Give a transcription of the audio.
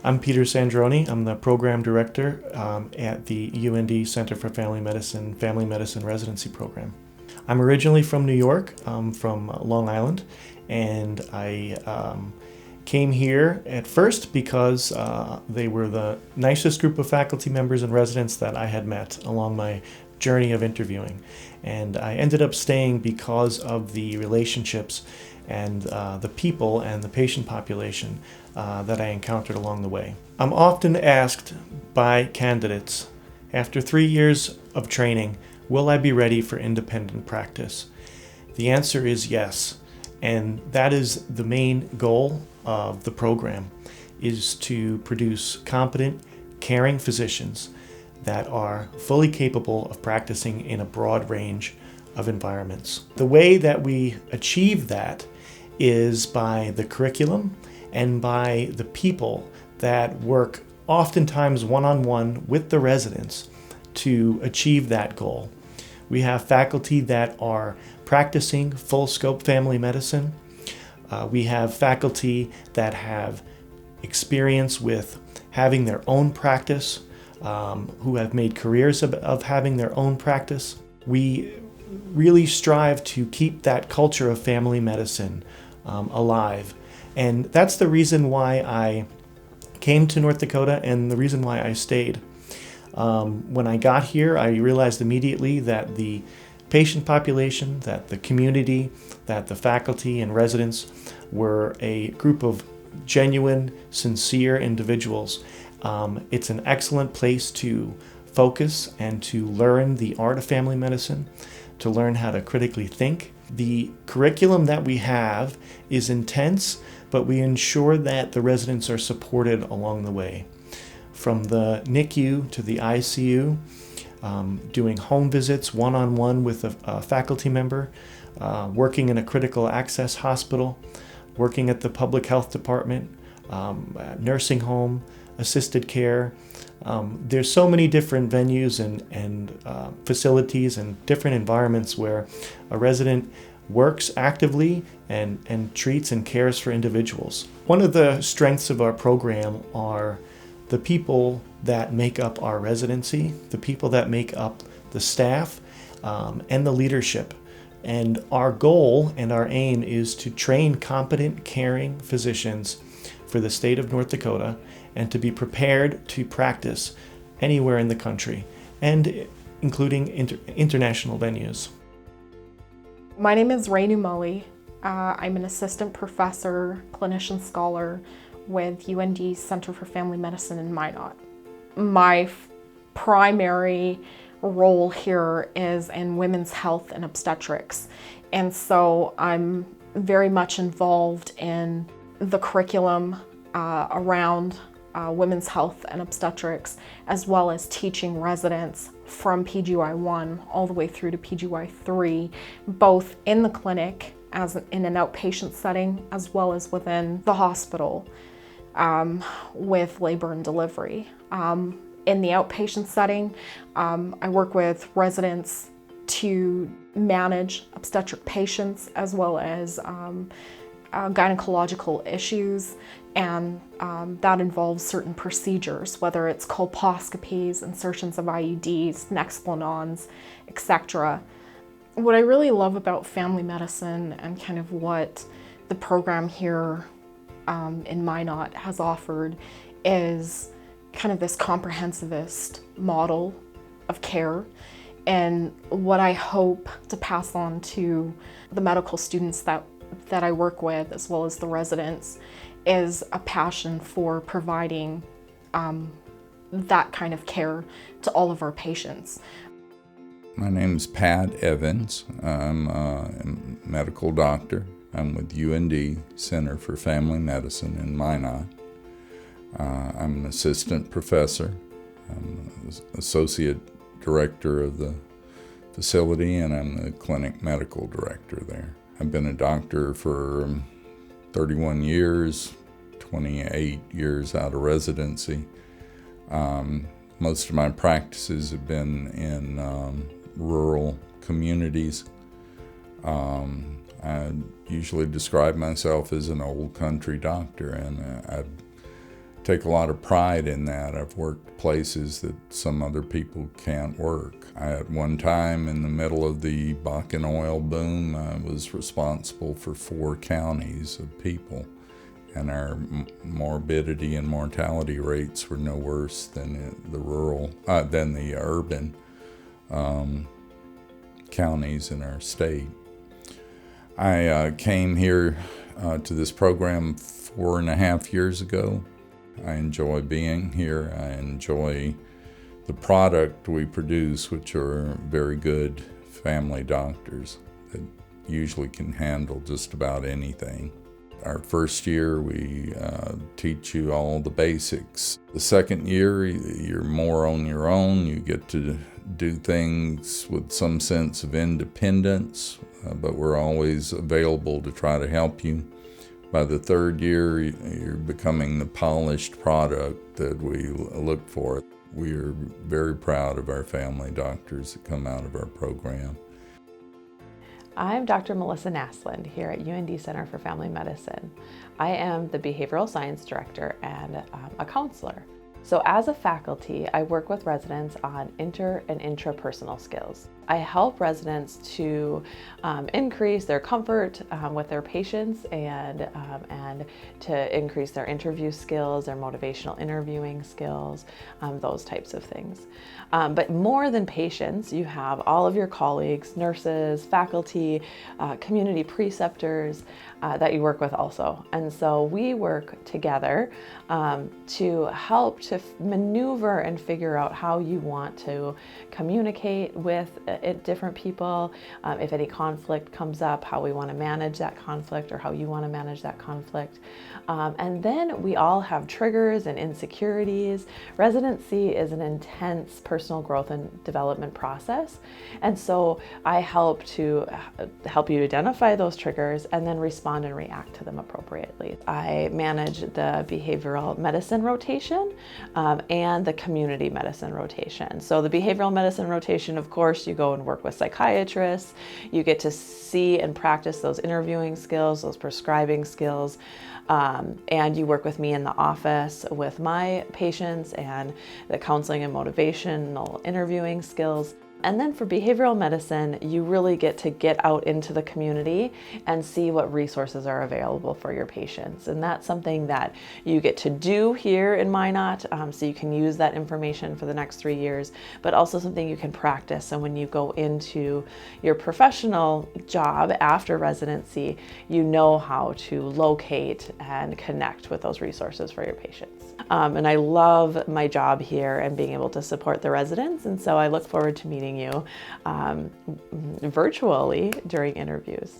I'm Peter Sandroni. I'm the program director at the UND Center for Family Medicine Residency Program. I'm originally from New York, from Long Island, and I came here at first because they were the nicest group of faculty members and residents that I had met along my journey of interviewing. And I ended up staying because of the relationships and the people and the patient population that I encountered along the way. I'm often asked by candidates, after 3 years of training, will I be ready for independent practice? The answer is yes, and that is the main goal of the program, is to produce competent, caring physicians that are fully capable of practicing in a broad range of environments. The way that we achieve that is by the curriculum and by the people that work oftentimes one-on-one with the residents to achieve that goal. We have faculty that are practicing full-scope family medicine. We have faculty that have experience with having their own practice, who have made careers of having their own practice. We really strive to keep that culture of family medicine alive. And that's the reason why I came to North Dakota and the reason why I stayed. When I got here, I realized immediately that the patient population, that the community, that the faculty and residents were a group of genuine, sincere individuals. It's an excellent place to focus and to learn the art of family medicine, to learn how to critically think. The curriculum that we have is intense, but we ensure that the residents are supported along the way. From the NICU to the ICU, doing home visits one-on-one with a faculty member, working in a critical access hospital, working at the public health department, nursing home, assisted care. There's so many different venues and facilities and different environments where a resident works actively and treats and cares for individuals. One of the strengths of our program are the people that make up our residency, the people that make up the staff, and the leadership. And our goal and our aim is to train competent, caring physicians for the state of North Dakota and to be prepared to practice anywhere in the country, and including international venues. My name is Rainu Mully. I'm an assistant professor, clinician scholar with UND Center for Family Medicine in Minot. My primary role here is in women's health and obstetrics, and so I'm very much involved in the curriculum around women's health and obstetrics, as well as teaching residents from PGY1 all the way through to PGY3, both in the clinic as in an outpatient setting, as well as within the hospital with labor and delivery. In the outpatient setting, I work with residents to manage obstetric patients as well as gynecological issues, and that involves certain procedures, whether it's colposcopies, insertions of IUDs, Nexplanon, etc. What I really love about family medicine and kind of what the program here in Minot has offered is kind of this comprehensivist model of care, and what I hope to pass on to the medical students that I work with, as well as the residents, is a passion for providing that kind of care to all of our patients. My name is Pat Evans. I'm a medical doctor. I'm with UND Center for Family Medicine in Minot. I'm an assistant professor. I'm associate director of the facility, and I'm the clinic medical director there. I've been a doctor for 31 years, 28 years out of residency. Most of my practices have been in rural communities. I usually describe myself as an old country doctor, and take a lot of pride in that. I've worked places that some other people can't work. At one time, in the middle of the Bakken oil boom, I was responsible for 4 counties of people, and our morbidity and mortality rates were no worse than the urban counties in our state. I came here to this program 4.5 years ago. I enjoy being here. I enjoy the product we produce, which are very good family doctors that usually can handle just about anything. Our first year, we teach you all the basics. The second year, you're more on your own. You get to do things with some sense of independence, but we're always available to try to help you. By the third year, you're becoming the polished product that we look for. We are very proud of our family doctors that come out of our program. I'm Dr. Melissa Naslund here at UND Center for Family Medicine. I am the Behavioral Science Director and a counselor. So as a faculty, I work with residents on inter and intrapersonal skills. I help residents to increase their comfort with their patients and to increase their interview skills, their motivational interviewing skills, those types of things. But more than patients, you have all of your colleagues, nurses, faculty, community preceptors that you work with also. And so we work together to help to maneuver and figure out how you want to communicate with different people, if any conflict comes up, how we want to manage that conflict or how you want to manage that conflict. And then we all have triggers and insecurities. Residency is an intense personal growth and development process. And so I help you identify those triggers and then respond and react to them appropriately. I manage the behavioral medicine rotation and the community medicine rotation. So the behavioral medicine rotation, of course, you go and work with psychiatrists. You get to see and practice those interviewing skills, those prescribing skills, and you work with me in the office with my patients and the counseling and motivational interviewing skills. And then for behavioral medicine, you really get to get out into the community and see what resources are available for your patients. And that's something that you get to do here in Minot, so you can use that information for the next 3 years, but also something you can practice. So when you go into your professional job after residency, you know how to locate and connect with those resources for your patients. And I love my job here and being able to support the residents. And so I look forward to meeting you virtually during interviews.